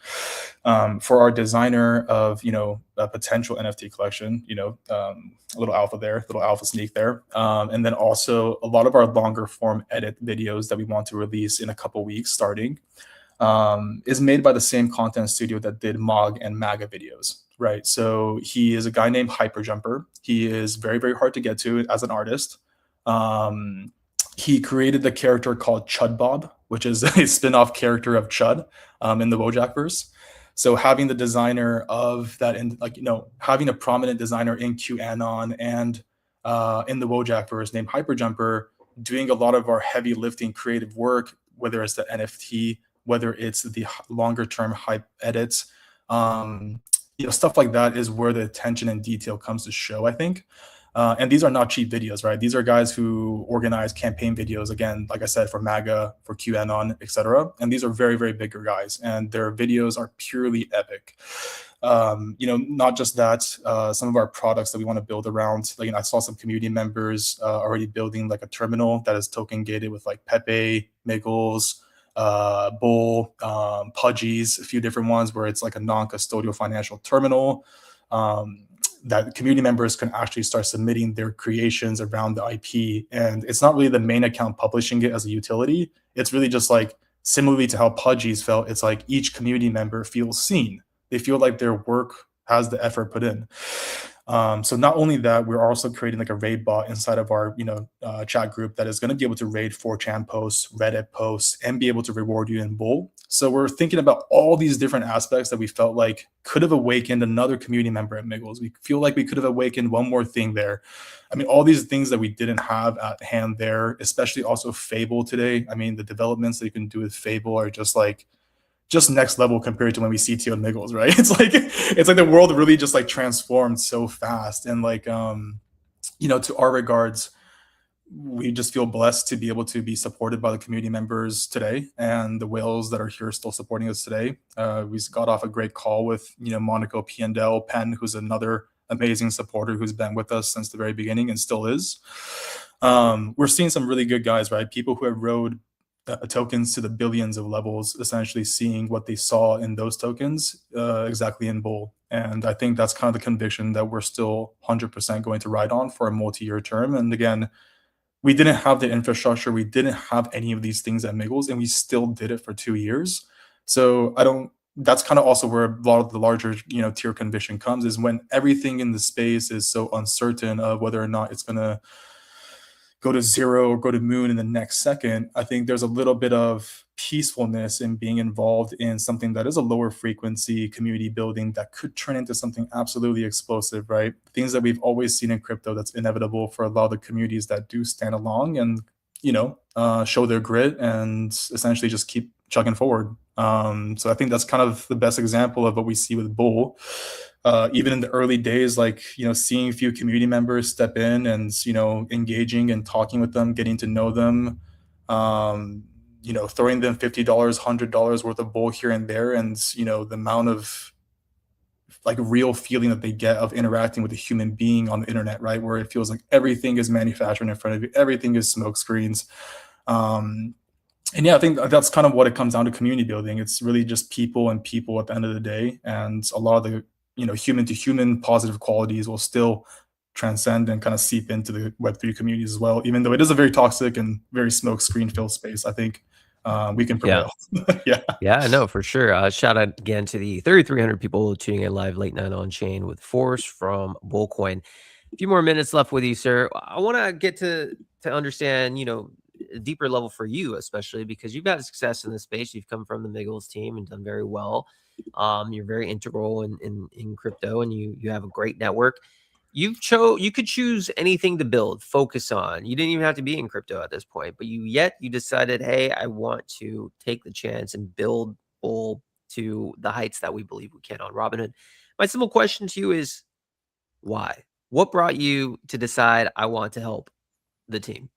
C: for our designer of a potential NFT collection, a little alpha there, little alpha sneak there, and then also a lot of our longer form edit videos that we want to release in a couple weeks starting, is made by the same content studio that did Mog and MAGA videos, right? So he is a guy named Hyperjumper. He is very, very hard to get to as an artist. He created the character called Chud Bob, which is a spin-off character of Chud in the Wojak verse. So having the designer of that, and having a prominent designer in QAnon and in the Wojak verse named Hyperjumper, doing a lot of our heavy lifting creative work, whether it's the NFT, whether it's the longer term hype edits, stuff like that is where the attention and detail comes to show, I think. And these are not cheap videos, right? These are guys who organize campaign videos, again, like I said, for MAGA, for QAnon, etc. And these are very, very bigger guys, and their videos are purely epic. Not just that, some of our products that we want to build around, I saw some community members already building like a terminal that is token gated with like Pepe, Miggles, Bull, Pudgies, a few different ones where it's like a non-custodial financial terminal. That community members can actually start submitting their creations around the IP. And it's not really the main account publishing it as a utility. It's really just like, similarly to how Pudgies felt, it's like each community member feels seen. They feel like their work has the effort put in. So not only that, we're also creating like a raid bot inside of our chat group that is going to be able to raid 4chan posts, Reddit posts, and be able to reward you in Bull. So we're thinking about all these different aspects that we felt like could have awakened another community member at Miggles. We feel like we could have awakened one more thing there. I mean, all these things that we didn't have at hand there, especially also Fable today. I mean, the developments that you can do with Fable are just next level compared to when we CTO and Miggles, right? It's like the world really just like transformed so fast. And to our regards, we just feel blessed to be able to be supported by the community members today and the whales that are here still supporting us today. We got off a great call with, Monaco Piandel Penn, who's another amazing supporter who's been with us since the very beginning and still is. We're seeing some really good guys, right? People who have rode tokens to the billions of levels, essentially seeing what they saw in those tokens exactly in Bull. And I think that's kind of the conviction that we're still 100% going to ride on for a multi-year term. And again, we didn't have the infrastructure. We didn't have any of these things at Miggles, and we still did it for 2 years. So that's kind of also where a lot of the larger, tier conviction comes, is when everything in the space is so uncertain of whether or not it's going to go to zero or go to moon in the next second. I think there's a little bit of peacefulness in being involved in something that is a lower frequency community building that could turn into something absolutely explosive, right? Things that we've always seen in crypto that's inevitable for a lot of the communities that do stand along and, show their grit and essentially just keep chugging forward. So I think that's kind of the best example of what we see with Bull. Even in the early days, seeing a few community members step in and, engaging and talking with them, getting to know them, throwing them $50, $100 worth of Bull here and there. And, the amount of real feeling that they get of interacting with a human being on the internet, right? Where it feels like everything is manufactured in front of you. Everything is smoke screens. And yeah, I think that's kind of what it comes down to community building. It's really just people and people at the end of the day. And a lot of the, human to human positive qualities will still transcend and kind of seep into the Web3 communities as well. Even though it is a very toxic and very smoke screen filled space, I think we can prevail.
A: Yeah. Yeah, no, for sure. Shout out again to the 3,300 people tuning in live late night on chain with Force from Bullcoin. A few more minutes left with you, sir. I want to get to understand, a deeper level for you, especially because you've had success in this space. You've come from the Miggles team and done very well. You're very integral in crypto, and you have a great network. You could choose anything to build, focus on. You didn't even have to be in crypto at this point, but you decided, hey, I want to take the chance and build Bull to the heights that we believe we can on Robinhood. My simple question to you is, why? What brought you to decide I want to help the team?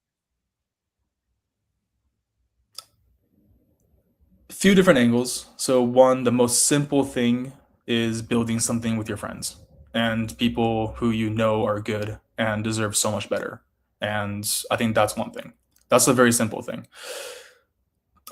C: Few different angles. So one, the most simple thing is building something with your friends and people who you know are good and deserve so much better. And I think that's one thing. That's a very simple thing.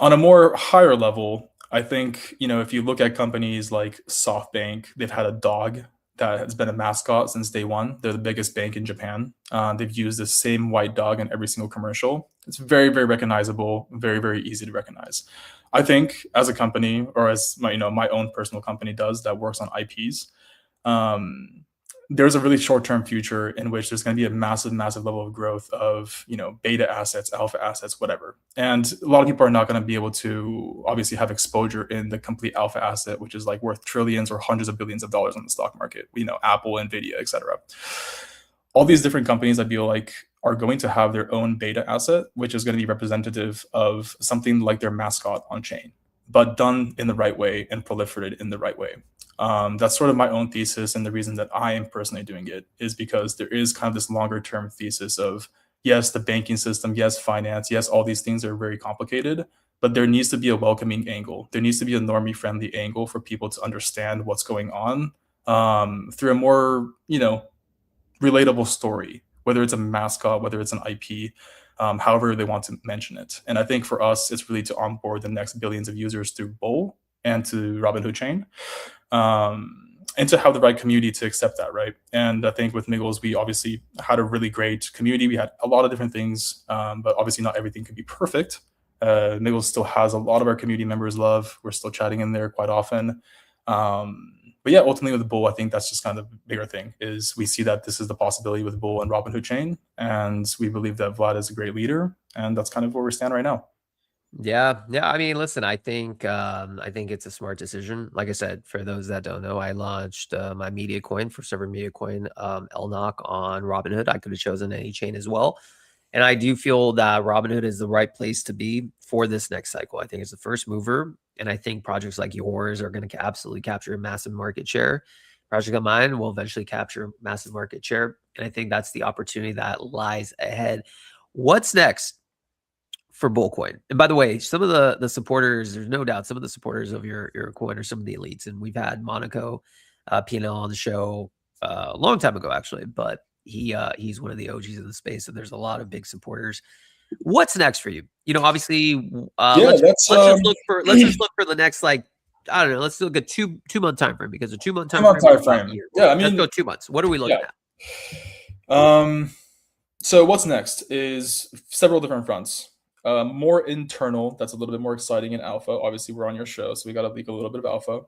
C: On a more higher level, I think, if you look at companies like SoftBank, they've had a dog that has been a mascot since day one. They're the biggest bank in Japan. They've used the same white dog in every single commercial. It's very, very recognizable, very, very easy to recognize. I think as a company, or as my own personal company does that works on IPs, um, there's a really short-term future in which there's going to be a massive, massive level of growth of beta assets, alpha assets, whatever. And a lot of people are not going to be able to obviously have exposure in the complete alpha asset, which is like worth trillions or hundreds of billions of dollars on the stock market. Apple, Nvidia, etc. All these different companies, I feel like, are going to have their own beta asset, which is going to be representative of something like their mascot on chain, but done in the right way and proliferated in the right way. That's sort of my own thesis, and the reason that I am personally doing it is because there is kind of this longer term thesis of, yes, the banking system, yes, finance, yes, all these things are very complicated, but there needs to be a welcoming angle. There needs to be a normie friendly angle for people to understand what's going on through a more, relatable story, whether it's a mascot, whether it's an IP, however they want to mention it. And I think for us, it's really to onboard the next billions of users through Bull and to Robinhood Chain, and to have the right community to accept that, right? And I think with Miggles, we obviously had a really great community. We had a lot of different things, but obviously not everything could be perfect. Miggles still has a lot of our community members love. We're still chatting in there quite often. But yeah, ultimately with Bull, I think that's just kind of the bigger thing is we see that this is the possibility with Bull and Robinhood Chain, and we believe that Vlad is a great leader, and that's kind of where we stand right now.
A: Yeah. I mean, listen, I think it's a smart decision. Like I said, for those that don't know, I launched my media coin, first ever media coin, LNOC on Robinhood. I could have chosen any chain as well. And I do feel that Robinhood is the right place to be for this next cycle. I think it's the first mover. And I think projects like yours are going to absolutely capture a massive market share. Project like mine will eventually capture massive market share. And I think that's the opportunity that lies ahead. What's next for Bullcoin? And by the way, some of the supporters, there's no doubt, some of the supporters of your coin are some of the elites. And we've had Monaco P&L on the show a long time ago, actually. But he's one of the OGs of the space, and there's a lot of big supporters. What's next for you? Obviously, let's just look for the next, like, I don't know. Let's look at two month time frame, because a 2 month time frame is about a year.
C: Yeah, I mean,
A: let's go 2 months. What are we looking at?
C: So what's next is several different fronts. More internal, that's a little bit more exciting in alpha. Obviously, we're on your show, so we got to leak a little bit of alpha.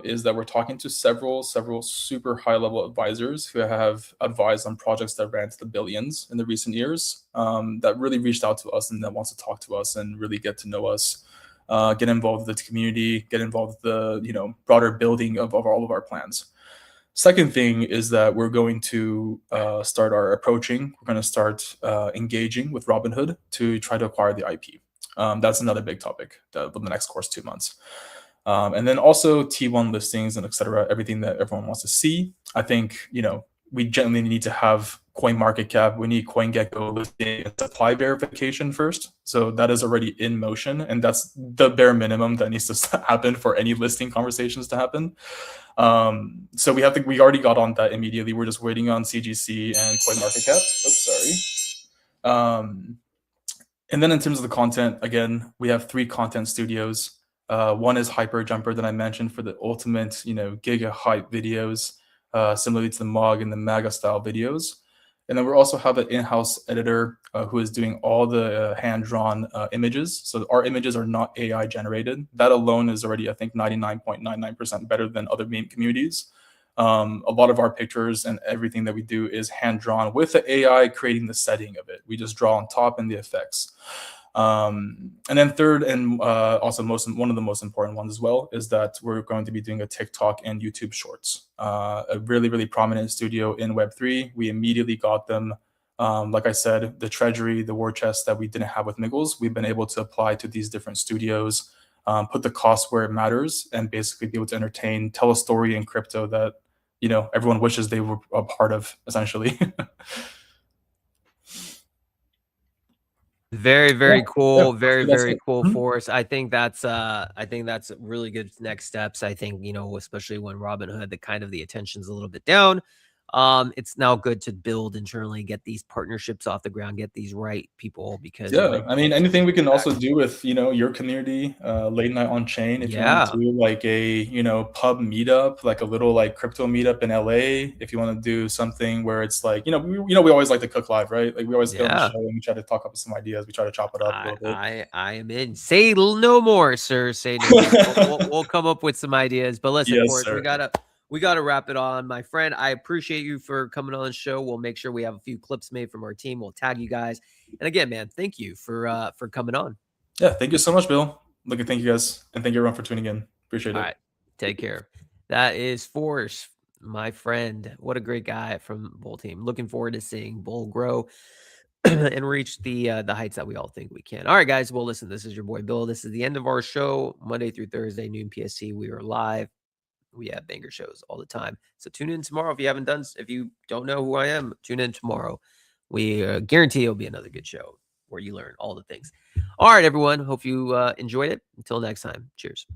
C: Is that we're talking to several super high level advisors who have advised on projects that ran to the billions in the recent years, that really reached out to us and that wants to talk to us and really get to know us, get involved with the community, get involved with the broader building of all of our plans. Second thing is that we're going to start our approaching. We're going to start engaging with Robinhood to try to acquire the IP. That's another big topic for the next course 2 months. And then also T1 listings and etc. Everything that everyone wants to see. I think we generally need to have CoinMarketCap. We need CoinGecko listing and supply verification first. So that is already in motion, and that's the bare minimum that needs to happen for any listing conversations to happen. So we already got on that immediately. We're just waiting on CGC and CoinMarketCap. Oops, sorry. And then in terms of the content, again, we have 3 content studios. One is Hyperjumper that I mentioned for the ultimate, giga hype videos, similarly to the MOG and the MAGA style videos. And then we also have an in-house editor who is doing all the hand-drawn images. So our images are not AI generated. That alone is already, I think, 99.99% better than other meme communities. A lot of our pictures and everything that we do is hand-drawn with the AI creating the setting of it. We just draw on top and the effects. And then third, and also one of the most important ones as well, is that we're going to be doing a TikTok and YouTube Shorts. A really, really prominent studio in Web3. We immediately got them. Like I said, the treasury, the war chest that we didn't have with Miggles, we've been able to apply to these different studios, put the cost where it matters, and basically be able to entertain, tell a story in crypto that everyone wishes they were a part of, essentially.
A: Very, very cool.
C: Yeah,
A: Very,
C: that's
A: very
C: it.
A: cool
C: Mhm.
A: force. I think that's really good next steps. I think, especially when Robinhood, the attention's a little bit down. It's now good to build internally, get these partnerships off the ground, get these right people because you're
C: Yeah,
A: right.
C: I mean, anything we can
A: Back.
C: also do with, your community, late night on chain, if you wanna
A: Yeah.
C: do like a, pub meetup, like a little like crypto meetup in LA, if you wanna do something where it's like, we always like to cook live, right? Like we always get on the
A: Yeah.
C: show and we try to talk up some ideas, we try to chop it up a
A: I
C: little bit.
A: I I am in. Say no more, sir. Say no more. We'll come up with some ideas. But listen,
C: Yes,
A: Forrest,
C: sir.
A: we gotta wrap it on, my friend. I appreciate you for coming on the show. We'll make sure we have a few clips made from our team. We'll tag you guys. And again, man, thank you for coming on.
C: Yeah, thank you so much, Bill. Thank you guys, and thank you everyone for tuning in. Appreciate
A: All
C: it.
A: right, take care. That is Forrest, my friend. What a great guy from Bull Team. Looking forward to seeing Bull grow and reach the heights that we all think we can. All right, guys. Well, listen, this is your boy Bill. This is the end of our show, Monday through Thursday, noon PST. We are live. We have banger shows all the time. So tune in tomorrow if you don't know who I am, tune in tomorrow. We guarantee it'll be another good show where you learn all the things. All right, everyone. Hope you enjoyed it. Until next time. Cheers.